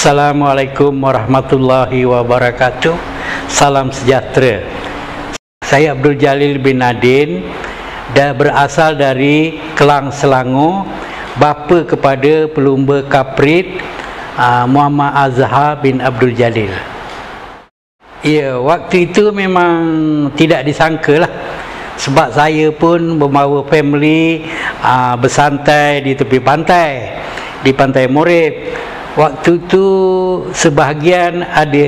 Assalamualaikum warahmatullahi wabarakatuh. Salam sejahtera. Saya Abdul Jalil bin Nadin dan berasal dari Kelang Selangor, bapa kepada pelumba kaprit Muhammad Azhar bin Abdul Jalil. Ya, waktu itu memang tidak disangka lah, sebab saya pun membawa family bersantai di tepi pantai, di Pantai Morib. Waktu itu sebahagian ada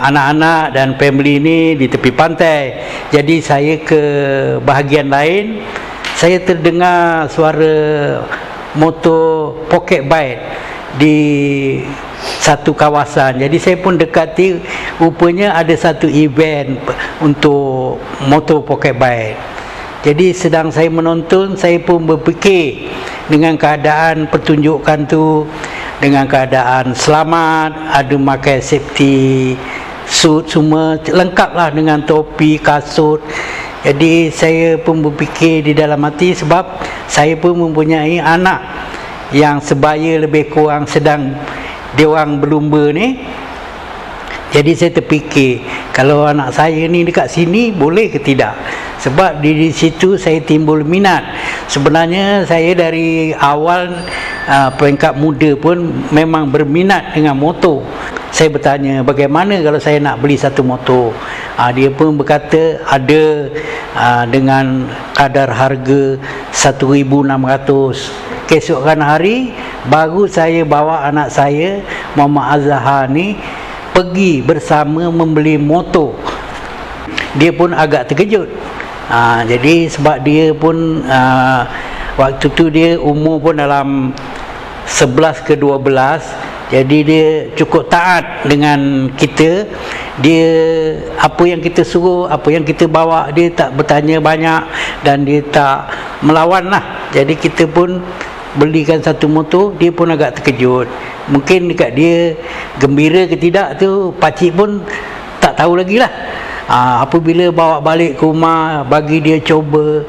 anak-anak dan family ini di tepi pantai. Jadi saya ke bahagian lain, saya terdengar suara motor pocket bike di satu kawasan. Jadi saya pun dekati, rupanya ada satu event untuk motor pocket bike. Jadi sedang saya menonton, saya pun berfikir dengan keadaan pertunjukan tu, dengan keadaan selamat, ada pakai safety suit semua, lengkaplah dengan topi, kasut. Jadi saya pun berfikir di dalam hati, sebab saya pun mempunyai anak yang sebaya lebih kurang sedang dia orang berlumba ni. Jadi saya terfikir, kalau anak saya ni dekat sini boleh ke tidak? Sebab di situ saya timbul minat. Sebenarnya saya dari awal peringkat muda pun memang berminat dengan motor. Saya bertanya, bagaimana kalau saya nak beli satu motor? Dia pun berkata ada dengan kadar harga 1,600. Keesokan hari baru saya bawa anak saya Muhammad Azhar ni pergi bersama membeli motor. Dia pun agak terkejut. Jadi sebab dia pun waktu tu dia umur pun dalam 11 ke 12, jadi dia cukup taat dengan kita. Dia apa yang kita suruh, apa yang kita bawa, dia tak bertanya banyak dan dia tak melawan lah. Jadi kita pun belikan satu motor. Dia pun agak terkejut. Mungkin dekat dia gembira ke tidak tu pakcik pun tak tahu lagi lah. Apabila bawa balik ke rumah, bagi dia coba,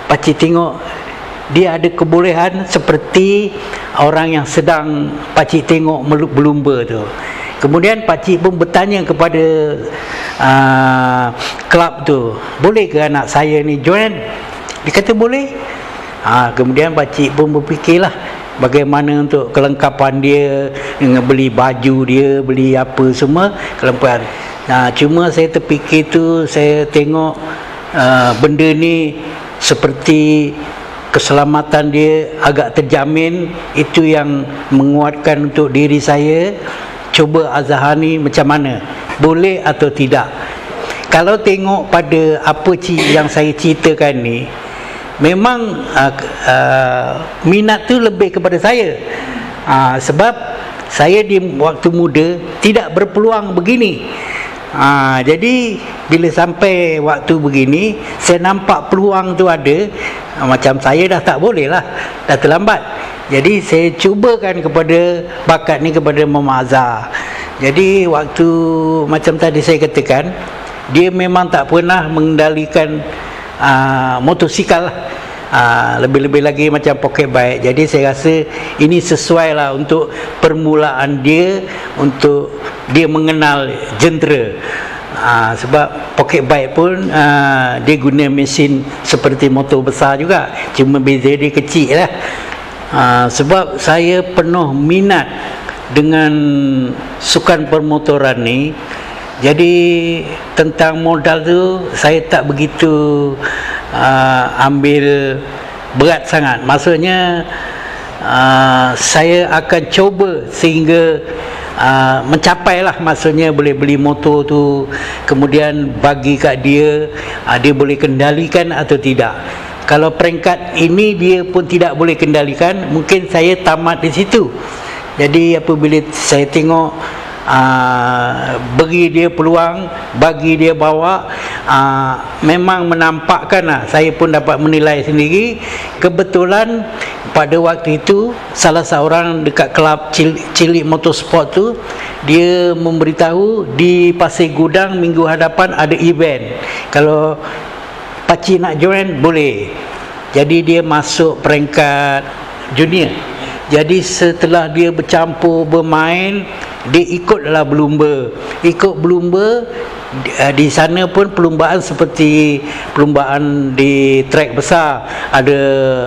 pakcik tengok dia ada kebolehan seperti orang yang sedang pakcik tengok berlumba tu. Kemudian pakcik pun bertanya kepada kelab tu, boleh ke anak saya ni join? Dia kata boleh. Kemudian pakcik pun berfikirlah bagaimana untuk kelengkapan dia, dengan beli baju dia, beli apa semua kelengkapan. Cuma saya terfikir tu, saya tengok benda ni seperti keselamatan dia agak terjamin. Itu yang menguatkan untuk diri saya. Cuba Azhar ni macam mana, boleh atau tidak? Kalau tengok pada apa yang saya ceritakan ni, memang minat tu lebih kepada saya. Sebab saya di waktu muda tidak berpeluang begini. Jadi bila sampai waktu begini, saya nampak peluang tu ada, macam saya dah tak boleh lah, dah terlambat. Jadi saya cubakan kepada bakat ni kepada Muhammad Azhar. Jadi waktu macam tadi saya katakan, dia memang tak pernah mengendalikan motosikal lah. Lebih-lebih lagi macam pocket bike. Jadi saya rasa ini sesuai lah untuk permulaan dia, untuk dia mengenal jentera. Sebab pocket bike pun dia guna mesin seperti motor besar juga, cuma beza dia kecil lah. Sebab saya penuh minat dengan sukan permotoran ni. Jadi tentang modal tu saya tak begitu ambil berat sangat. Maksudnya saya akan cuba sehingga mencapailah, maksudnya boleh beli motor tu, kemudian bagi kat dia, dia boleh kendalikan atau tidak. Kalau peringkat ini dia pun tidak boleh kendalikan, mungkin saya tamat di situ. Jadi apabila saya tengok beri dia peluang, bagi dia bawa, memang menampakkan lah, saya pun dapat menilai sendiri. Kebetulan pada waktu itu salah seorang dekat kelab Cilik Motorsport tu, dia memberitahu di Pasir Gudang minggu hadapan ada event, kalau pakcik nak join boleh. Jadi dia masuk peringkat junior. Jadi setelah dia bercampur bermain, dia ikutlah berlumba. Ikut berlumba, di sana pun perlumbaan seperti perlumbaan di trek besar, ada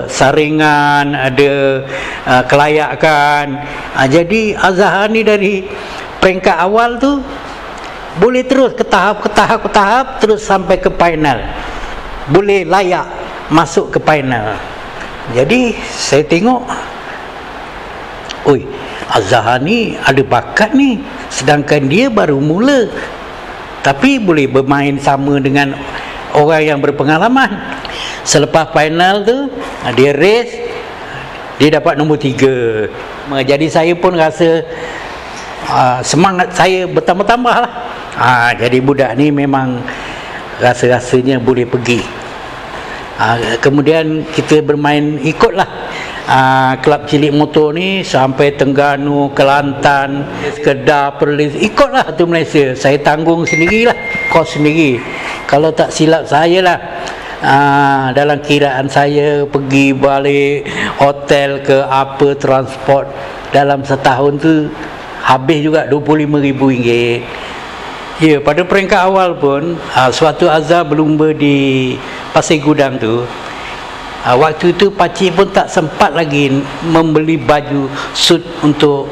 saringan, ada kelayakan. Jadi Azhar ni dari peringkat awal tu boleh terus ke tahap terus sampai ke final, boleh layak masuk ke final. Jadi saya tengok, oi, Azhar ni ada bakat ni, sedangkan dia baru mula, tapi boleh bermain sama dengan orang yang berpengalaman. Selepas final tu, dia race, dia dapat nombor 3. Jadi saya pun rasa semangat saya bertambah-tambah lah. Jadi budak ni memang rasa-rasanya boleh pergi. Kemudian kita bermain ikutlah kelab cilik motor ni sampai Terengganu, Kelantan, Kedah, Perlis, ikutlah tu Malaysia. Saya tanggung sendirilah, kos sendiri. Kalau tak silap saya lah, dalam kiraan saya pergi balik hotel ke apa, transport dalam setahun tu habis juga RM25,000. Ya, pada peringkat awal pun suatu Azhar berlumba di Pasir Gudang tu, waktu itu pakcik pun tak sempat lagi membeli baju suit untuk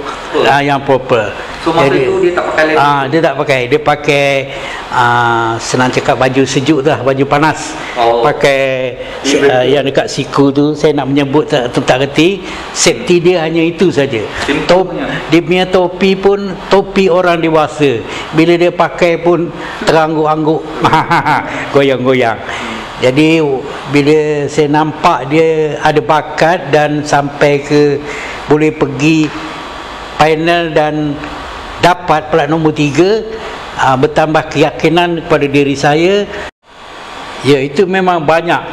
yang proper. So masa itu dia tak pakai lagi? Dia tak pakai. Dia pakai senang cakap baju sejuk tu lah, baju panas. Pakai yang dekat siku tu, saya nak menyebut tak reti. Safety dia hanya itu saja. Dia punya topi pun topi orang dewasa. Bila dia pakai pun terangguk-angguk, goyang-goyang. Jadi bila saya nampak dia ada bakat dan sampai ke boleh pergi final dan dapat plat nombor 3, bertambah keyakinan kepada diri saya. Ya, itu memang banyak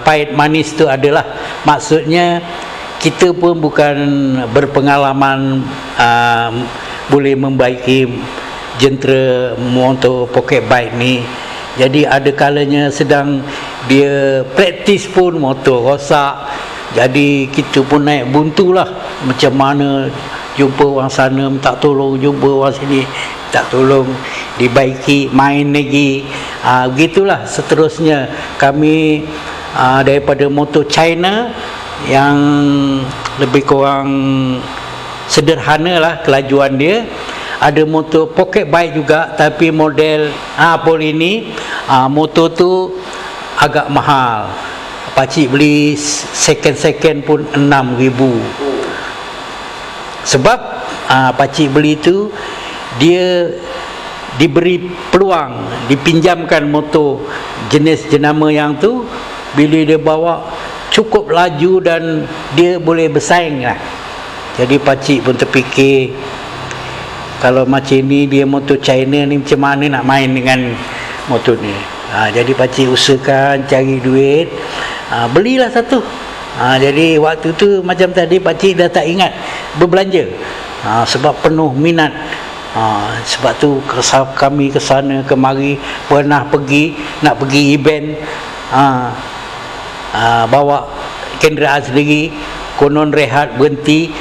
pahit manis tu adalah, maksudnya kita pun bukan berpengalaman boleh membaiki jentera motor pocket bike ni. Jadi ada kalanya sedang dia praktis pun motor rosak. Jadi kita pun naik buntu lah, macam mana jumpa orang sana minta tolong, jumpa orang sini minta tolong, dibaiki, main lagi. Begitulah seterusnya. Kami daripada motor China yang lebih kurang sederhana lah kelajuan dia. Ada motor pocket bike juga, tapi model Pol ini motor tu agak mahal. Pakcik beli second pun 6,000. Sebab pakcik beli tu dia diberi peluang dipinjamkan motor jenis jenama yang tu. Bila dia bawa cukup laju dan dia boleh bersaing lah. Jadi pakcik pun terfikir, kalau macam ni dia motor China ni macam mana nak main dengan motor ni. Jadi pakcik usahakan cari duit, belilah satu. Jadi waktu tu macam tadi pakcik dah tak ingat berbelanja, sebab penuh minat. Sebab tu kami ke sana kemari, pernah pergi nak pergi event, bawa kenderaan sendiri, konon rehat berhenti,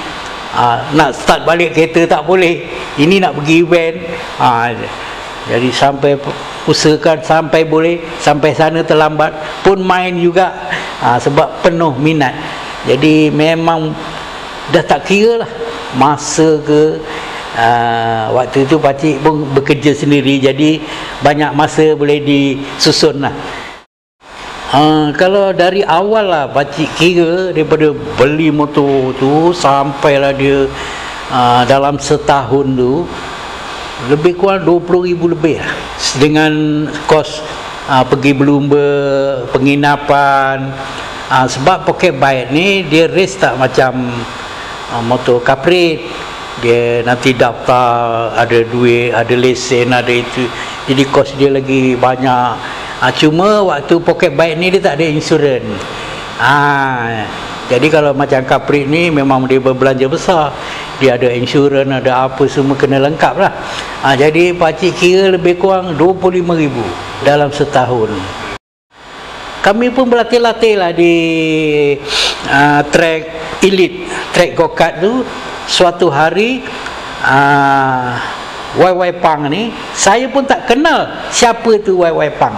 nak start balik kereta tak boleh, ini nak pergi event. Jadi sampai usahakan sampai boleh, sampai sana terlambat pun main juga, sebab penuh minat. Jadi memang dah tak kira lah masa ke. Waktu itu pakcik pun bekerja sendiri, jadi banyak masa boleh disusun lah. Kalau dari awal lah pakcik kira, daripada beli motor tu sampailah dia dalam setahun tu lebih kurang 20,000 lebih lah, dengan kos pergi berlumba, penginapan. Sebab pocket bike ni dia race tak macam motor kaprit. Dia nanti daftar, ada duit, ada lesen, ada itu, jadi kos dia lagi banyak. Cuma waktu pocket bike ni dia tak ada insurans. Jadi kalau macam kaprit ni memang dia berbelanja besar, dia ada insurans, ada apa, semua kena lengkap lah. Jadi pakcik kira lebih kurang 25,000 dalam setahun. Kami pun berlatih-latih lah di track elite. trek go-kart tu, suatu hari Wai Pang ni, saya pun tak kenal siapa tu Wai Pang.